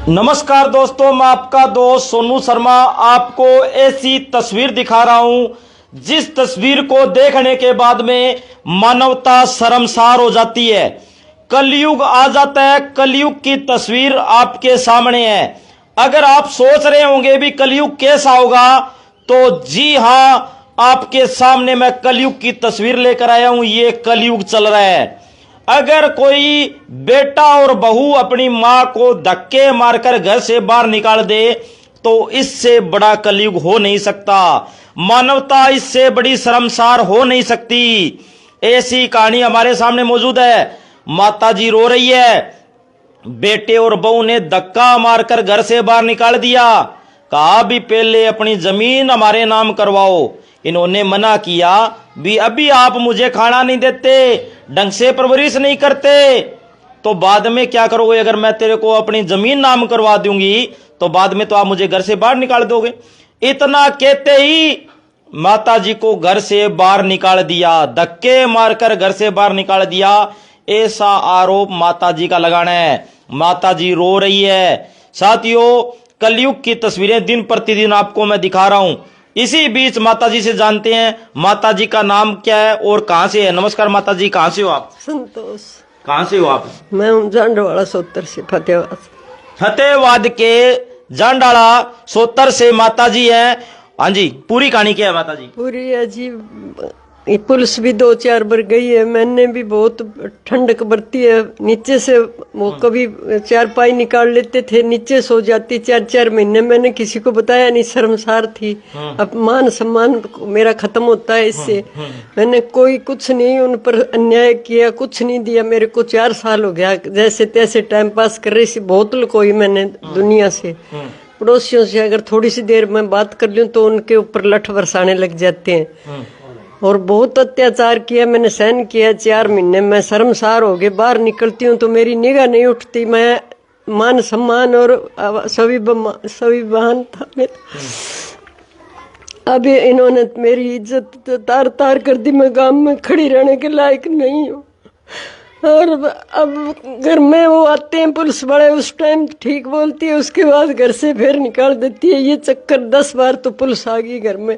नमस्कार दोस्तों, मैं आपका दोस्त सोनू शर्मा आपको ऐसी तस्वीर दिखा रहा हूं जिस तस्वीर को देखने के बाद में मानवता शर्मसार हो जाती है। कलयुग आ जाता है, कलयुग की तस्वीर आपके सामने है। अगर आप सोच रहे होंगे भी कलयुग कैसा होगा, तो जी हां, आपके सामने मैं कलयुग की तस्वीर लेकर आया हूं। ये कलयुग चल रहा है। अगर कोई बेटा और बहू अपनी मां को धक्के मारकर घर से बाहर निकाल दे तो इससे बड़ा कलयुग हो नहीं सकता। मानवता इससे बड़ी शर्मसार हो नहीं सकती। ऐसी कहानी हमारे सामने मौजूद है। माताजी रो रही है, बेटे और बहू ने धक्का मारकर घर से बाहर निकाल दिया। कहा भी पहले अपनी जमीन हमारे नाम करवाओ। इन्होंने मना किया भी अभी आप मुझे खाना नहीं देते, ढंग से परवरिश नहीं करते, तो बाद में क्या करोगे? अगर मैं तेरे को अपनी जमीन नाम करवा दूंगी तो बाद में तो आप मुझे घर से बाहर निकाल दोगे। इतना कहते ही माता जी को घर से बाहर निकाल दिया, धक्के मारकर घर से बाहर निकाल दिया। ऐसा आरोप माता जी का लगाना है। माता जी रो रही है। साथियों, कलयुग की तस्वीरें दिन प्रतिदिन आपको मैं दिखा रहा हूं। इसी बीच माता जी से जानते हैं माता जी का नाम क्या है और कहां से है। नमस्कार माता जी, कहां से हो आप? संतोष। कहां से हो आप? मैं हूँ जांडवाड़ा सोतर से, फतेहबाद। फतेहबाद के जांडाला सोतर से माता जी हैं। हाँ जी, पूरी कहानी क्या है माता जी? पूरी है जी। ये पुलिस भी 2-4 बार गई है। मैंने भी बहुत ठंडक बरती है। नीचे से वो कभी चारपाई निकाल लेते थे, नीचे सो जाती 4-4 महीने। मैंने किसी को बताया नहीं, शर्मसार थी। अब मान सम्मान मेरा खत्म होता है इससे। मैंने कोई कुछ नहीं उन पर अन्याय किया, कुछ नहीं दिया। मेरे को 4 साल हो गया जैसे तैसे टाइम पास कर रही थी। बहुत लुकोई मैंने दुनिया से, पड़ोसियों से। अगर थोड़ी सी देर मैं बात कर लूं तो उनके ऊपर लठ बरसाने लग जाते हैं। और बहुत अत्याचार किया मैंने, सहन किया। 4 महीने में शर्मसार हो गए। बाहर निकलती हूँ तो मेरी निगाह नहीं उठती। मैं मान सम्मान और स्वाभिमान था मेरा। अभी इन्होंने मेरी इज्जत तार तार कर दी। मैं गांव में खड़ी रहने के लायक नहीं हूँ। और अब घर में वो आते हैं पुलिस वाले, उस टाइम ठीक बोलती है, उसके बाद घर से फिर निकाल देती है। ये चक्कर 10 बार तो पुलिस आ गई घर में।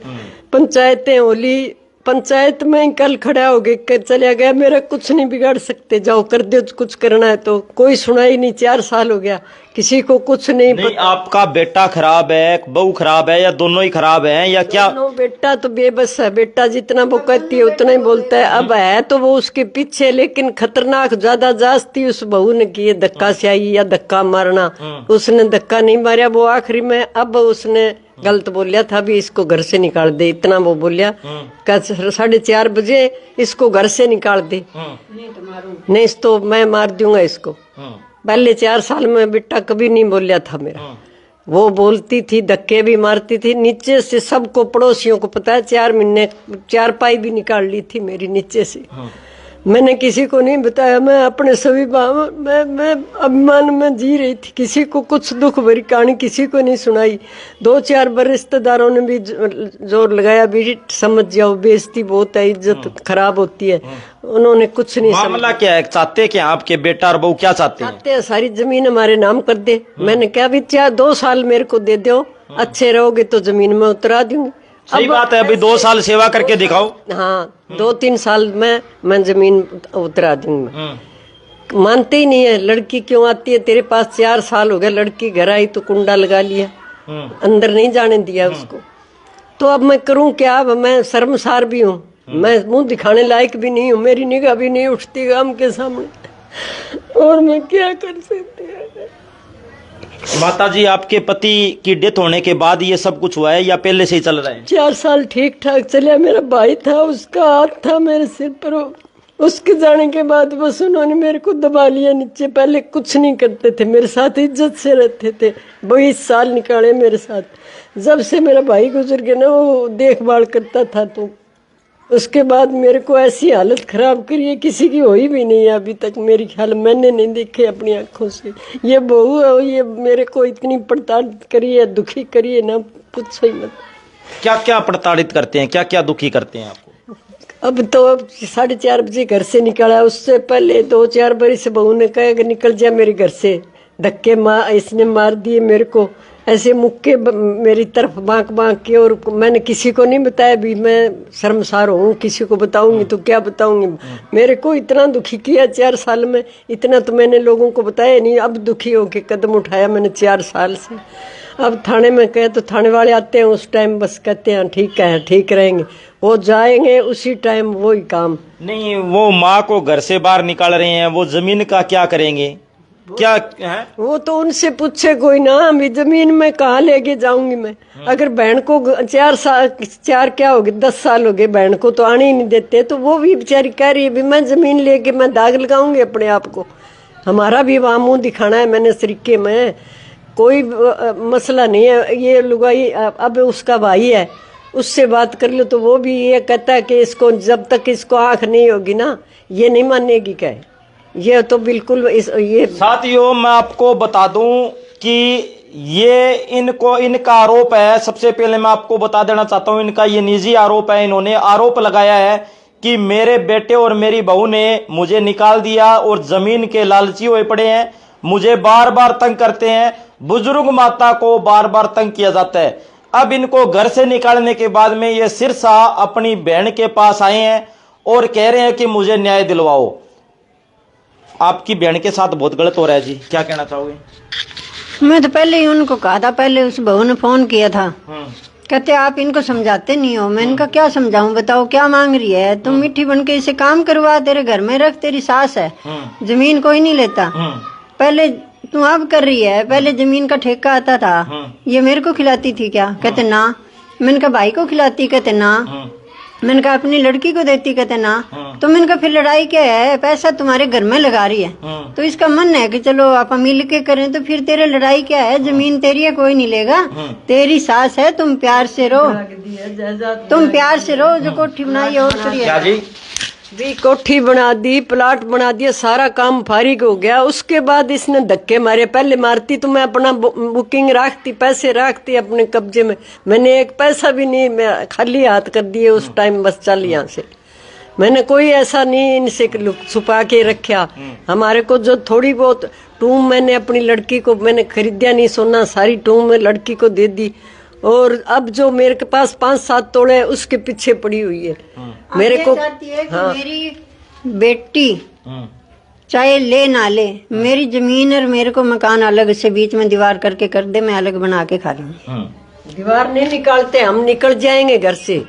पंचायतें होली, पंचायत में कल खड़ा हो गए, चला गया। मेरा कुछ नहीं बिगाड़ सकते, जाओ कर दो कुछ करना है तो। कोई सुनाई नहीं। 4 साल हो गया, किसी को कुछ नहीं पता। आपका बेटा खराब है, बहू खराब है, या दोनों ही खराब हैं, या क्या? दोनों। बेटा तो बेबस है। बेटा जितना वो कहती है उतना ही बोलता है। अब है तो वो उसके पीछे, लेकिन खतरनाक ज्यादा जास्ती उस बहू ने की है। धक्का से आई या धक्का मारना। उसने धक्का नहीं मारा वो आखिरी में। अब उसने गलत बोलिया था भी, इसको घर से निकाल दे, इतना वो बोलिया। 4:30 बजे इसको घर से निकाल दे, नहीं तो मैं मार दूंगा इसको। पहले 4 साल में बेटा कभी नहीं बोलिया था मेरा। वो बोलती थी, धक्के भी मारती थी नीचे से। सबको पड़ोसियों को पता है। 4 महीने चारपाई भी निकाल ली थी मेरी नीचे से। मैंने किसी को नहीं बताया। मैं अपने सभी मैं अभिमान में जी रही थी। किसी को कुछ दुख भरी कहानी किसी को नहीं सुनाई। 2-4 बार रिश्तेदारों ने भी जोर लगाया भी, समझ जाओ बेइज्जती बहुत है, इज्जत खराब होती है। उन्होंने कुछ नहीं। मामला क्या है? चाहते क्या आपके बेटा और बहू क्या चाहते हैं? चाहते हैं सारी जमीन हमारे नाम कर दे। मैंने क्या भी 2 साल मेरे को दे दो, अच्छे रहोगे तो जमीन में उतरा दूंगी। सही बात है। अभी 2 साल सेवा करके दिखाओ। हाँ, 2-3 साल में मैं जमीन उतरा दूंगी। मानते ही नहीं है। लड़की क्यों आती है तेरे पास? 4 साल हो गए। लड़की घर आई तो कुंडा लगा लिया, अंदर नहीं जाने दिया उसको। तो अब मैं करूं क्या? अब मैं शर्मसार भी हूँ, मैं मुंह दिखाने लायक भी नहीं हूँ। मेरी निगाह भी नहीं उठती गांव के सामने। और मैं क्या कर सकती हूँ? माता जी, आपके पति की डेथ होने के बाद ये सब कुछ हुआ है या पहले से ही चल रहा है? 4 साल ठीक ठाक चला। मेरा भाई था, उसका हाथ था मेरे सिर पर। उसके जाने के बाद बस उन्होंने मेरे को दबा लिया नीचे। पहले कुछ नहीं करते थे मेरे साथ, इज्जत से रहते थे। 20 साल निकाले मेरे साथ। जब से मेरा भाई गुजर गया ना, वो देखभाल करता था। तो उसके बाद मेरे को ऐसी हालत खराब करी है, किसी की हुई भी नहीं है अभी तक। मेरी ख्याल मैंने नहीं देखे अपनी आंखों से। ये बहू है, ये मेरे को इतनी प्रताड़ित करी है, दुखी करी है ना, पूछो ही मत। क्या क्या प्रताड़ित करते हैं, क्या क्या दुखी करते हैं आपको? अब तो 4:30 बजे घर से निकाला। उससे पहले 2-4 बारी से बहू ने कहा कि निकल जा मेरे घर से। धक्के इसने मार दिए मेरे को, ऐसे मुक्के मेरी तरफ बांक बांक के, और मैंने किसी को नहीं बताया भी मैं शर्मसार हूँ, किसी को बताऊंगी तो क्या बताऊंगी। मेरे को इतना दुखी किया 4 साल में, इतना तो मैंने लोगों को बताया नहीं। अब दुखी होके कदम उठाया मैंने 4 साल से। अब थाने में कहे तो थाने वाले आते हैं उस टाइम, बस कहते हैं ठीक है ठीक रहेंगे, वो जाएंगे उसी टाइम वही काम। नहीं, वो माँ को घर से बाहर निकाल रहे हैं, वो जमीन का क्या करेंगे, क्या है? वो तो उनसे पूछे कोई ना, अभी जमीन में कहाँ लेके जाऊंगी मैं। अगर बहन को 4 साल, 4 क्या हो गए 10 साल हो गए, बहन को तो आने ही नहीं देते, तो वो भी बेचारी कह रही है भी मैं जमीन लेके मैं दाग लगाऊंगी अपने आप को। हमारा भी वहाँ मुंह दिखाना है मैंने सरीके में, कोई मसला नहीं है। ये लुगाई अब उसका भाई है, उससे बात कर लो तो वो भी ये कहता है कि इसको जब तक इसको आंख नहीं होगी ना ये नहीं मानेगी। क्या ये तो बिल्कुल ये साथियों मैं आपको बता दूं कि ये इनका आरोप है। सबसे पहले मैं आपको बता देना चाहता हूं, इनका ये निजी आरोप है। इन्होंने आरोप लगाया है कि मेरे बेटे और मेरी बहू ने मुझे निकाल दिया और जमीन के लालची हुए पड़े हैं, मुझे बार बार तंग करते हैं। बुजुर्ग माता को बार बार तंग किया जाता है। अब इनको घर से निकालने के बाद में ये सिरसा अपनी बहन के पास आए हैं और कह रहे हैं कि मुझे न्याय दिलवाओ। आपकी बहन के साथ बहुत गलत हो रहा है जी, क्या कहना चाहोगे? मैं तो पहले ही उनको कहा था, पहले उस बहू ने फोन किया था, कहते आप इनको समझाते नहीं हो। मैंने कहा क्या समझाऊं, बताओ क्या मांग रही है, तुम मीठी बन के इसे काम करवा, तेरे घर में रख, तेरी सास है, जमीन कोई नहीं लेता, पहले तू अब कर रही है, पहले जमीन का ठेका आता था, ये मेरे को खिलाती थी क्या, कहते ना। मैंने कहा भाई को खिलाती, कहते ना। मैंने कहा अपनी लड़की को देती, कहते ना। तो मैंने कहा फिर लड़ाई क्या है, पैसा तुम्हारे घर में लगा रही है, तो इसका मन है कि चलो आप मिल के करें, तो फिर तेरे लड़ाई क्या है, जमीन तेरी है कोई नहीं लेगा, तेरी सास है, तुम प्यार से रहो, तुम प्यार से रहो, जो कोठी बनाई और करिए। भी कोठी बना दी, प्लाट बना दिया, सारा काम फारिग हो गया। उसके बाद इसने धक्के मारे। पहले मारती तो मैं अपना बुकिंग रखती, पैसे रखती अपने कब्जे में, मैंने एक पैसा भी नहीं, मैं खाली हाथ कर दिए उस टाइम, बस चल यहाँ से। मैंने कोई ऐसा नहीं इनसे छुपा के रखा। हमारे को जो थोड़ी बहुत टूम मैंने अपनी लड़की को मैंने खरीदा नहीं सोना, सारी टूम में लड़की को दे दी। और अब जो मेरे के पास 5-7 तोड़े है उसके पीछे पड़ी हुई है। मेरे को हाँ। मेरी बेटी चाहे ले ना ले, मेरी जमीन और मेरे को मकान अलग से बीच में दीवार करके कर दे, मैं अलग बना के खा लूंगी। दीवार नहीं निकालते, हम निकल जाएंगे घर से,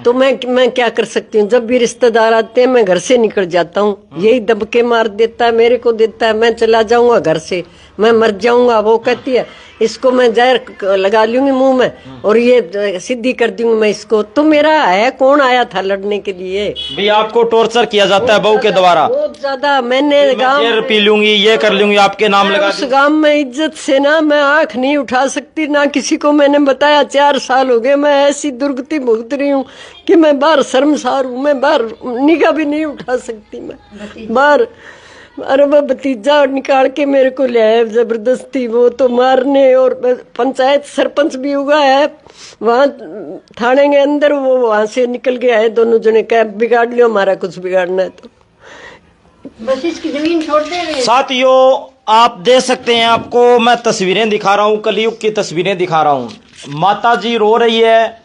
तो मैं क्या कर सकती हूँ। जब भी रिश्तेदार आते हैं मैं घर से निकल जाता हूँ, यही दबके मार देता है, मेरे को देता है, मैं चला जाऊंगा घर से, मैं मर जाऊंगा। वो कहती है इसको मैं जहर लगा लूंगी मुंह में और ये सीधी कर दूंगी मैं इसको। तो मेरा है कौन आया था लड़ने के लिए? भी आपको टॉर्चर किया जाता है बहू के द्वारा बहुत ज्यादा। मैंने गाँव पी लूंगी, ये कर लूंगी, आपके नाम लगा उस गांव में इज्जत से ना मैं आंख नहीं उठा सकती, ना किसी को मैंने बताया। 4 साल हो गए मैं ऐसी दुर्गति भुगत रही हूँ कि मैं बाहर शर्मसार हूँ, मैं बाहर निगाह भी नहीं उठा सकती मैं बाहर। अरे वो भतीजा निकाल के मेरे को ले आए जबरदस्ती, वो तो मारने। और पंचायत सरपंच भी हुआ है वहाँ थाने के अंदर, वो वहाँ से निकल के आए दोनों जने, कह बिगाड़ लियो हमारा, कुछ बिगाड़ना है तो बस इसकी जमीन छोड़ दे। साथियों आप देख सकते हैं, आपको मैं तस्वीरें दिखा रहा हूँ, कलयुग की तस्वीरें दिखा रहा हूँ। माता जी रो रही है।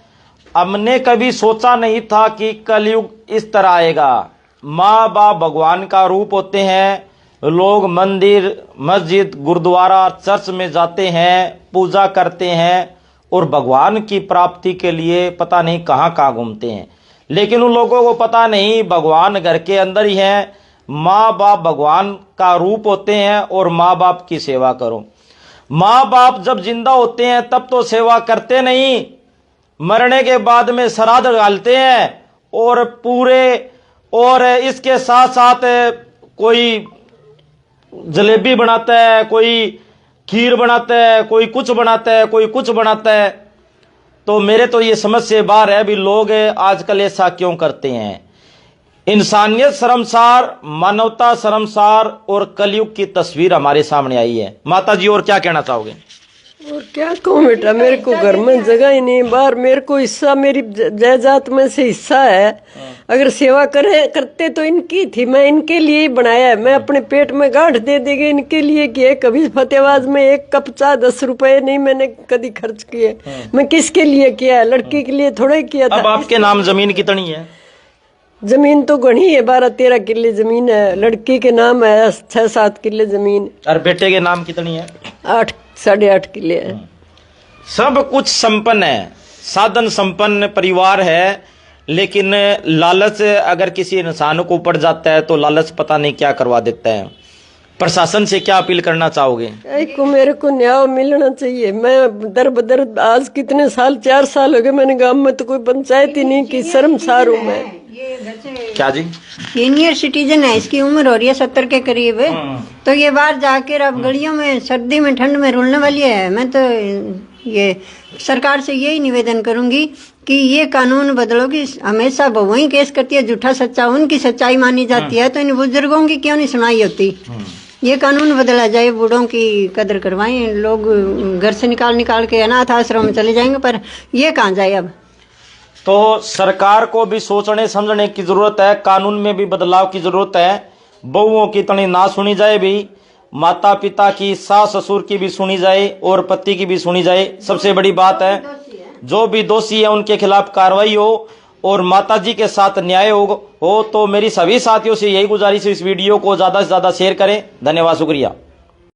हमने कभी सोचा नहीं था कि कलयुग इस तरह आएगा। माँ बाप भगवान का रूप होते हैं। लोग मंदिर, मस्जिद, गुरुद्वारा, चर्च में जाते हैं, पूजा करते हैं और भगवान की प्राप्ति के लिए पता नहीं कहाँ कहाँ घूमते हैं, लेकिन उन लोगों को पता नहीं भगवान घर के अंदर ही है। माँ बाप भगवान का रूप होते हैं और माँ बाप की सेवा करो। माँ बाप जब जिंदा होते हैं तब तो सेवा करते नहीं, मरने के बाद में श्राद्ध डालते हैं और पूरे, और इसके साथ साथ कोई जलेबी बनाता है, कोई खीर बनाता है, कोई कुछ बनाता है, कोई कुछ बनाता है। तो मेरे तो ये समझ से बाहर है भी लोग आजकल ऐसा क्यों करते हैं। इंसानियत शर्मसार, मानवता शर्मसार और कलयुग की तस्वीर हमारे सामने आई है। माता जी और क्या कहना चाहोगे? और क्या कहूँ बेटा, मेरे को घर में जगह ही नहीं, बाहर मेरे को हिस्सा, मेरी जायदाद में से हिस्सा है। अगर सेवा करते तो इनकी थी, मैं इनके लिए ही बनाया है। मैं अपने पेट में गांठ दे देंगे इनके लिए किए। कभी फतेहबाद में एक कप चाय 10 रुपए नहीं मैंने कभी खर्च किए। मैं किसके लिए किया है? लड़की के लिए थोड़ा ही किया था। अब आपके नाम जमीन कितनी है? जमीन तो घनी है, 12-13 किले जमीन है। लड़की के नाम है 6-7 किले जमीन। और बेटे के नाम कितनी है? 8-8.5 किले है। सब कुछ संपन्न है, साधन संपन्न परिवार है, लेकिन लालच अगर किसी इंसान को पड़ जाता है तो लालच पता नहीं क्या करवा देता है। प्रशासन से क्या अपील करना चाहोगे? को मेरे को न्याय मिलना चाहिए। मैं दर बदर आज कितने साल, 4 साल हो गए, मैंने गांव में तो कोई पंचायत ही नहीं की। शर्मसार हूँ मैं। क्या जी? सीनियर सिटीजन है, इसकी उम्र हो रही है 70 के करीब है। तो ये बाहर जाकर अब गलियों में सर्दी में ठंड में रुलने वाली है। मैं तो ये सरकार से यही निवेदन करूंगी कि ये कानून बदलो कि हमेशा बहु ही केस करती है, झूठा सच्चा उनकी सच्चाई मानी जाती है, तो इन बुजुर्गों की क्यों नहीं सुनाई होती। ये कानून बदला जाए, बूढ़ों की कदर करवाएं। लोग घर से निकाल के अनाथ आश्रम में चले जाएंगे, पर ये कहाँ जाए अब। तो सरकार को भी सोचने समझने की जरूरत है, कानून में भी बदलाव की जरूरत है। बहुओं की तनी ना सुनी जाए भी, माता पिता की, सास ससुर की भी सुनी जाए और पति की भी सुनी जाए। सबसे बड़ी बात है, जो भी दोषी है उनके खिलाफ कार्रवाई हो और माताजी के साथ न्याय हो। तो मेरी सभी साथियों से यही गुजारिश है, इस वीडियो को ज्यादा से ज्यादा शेयर करें। धन्यवाद, शुक्रिया।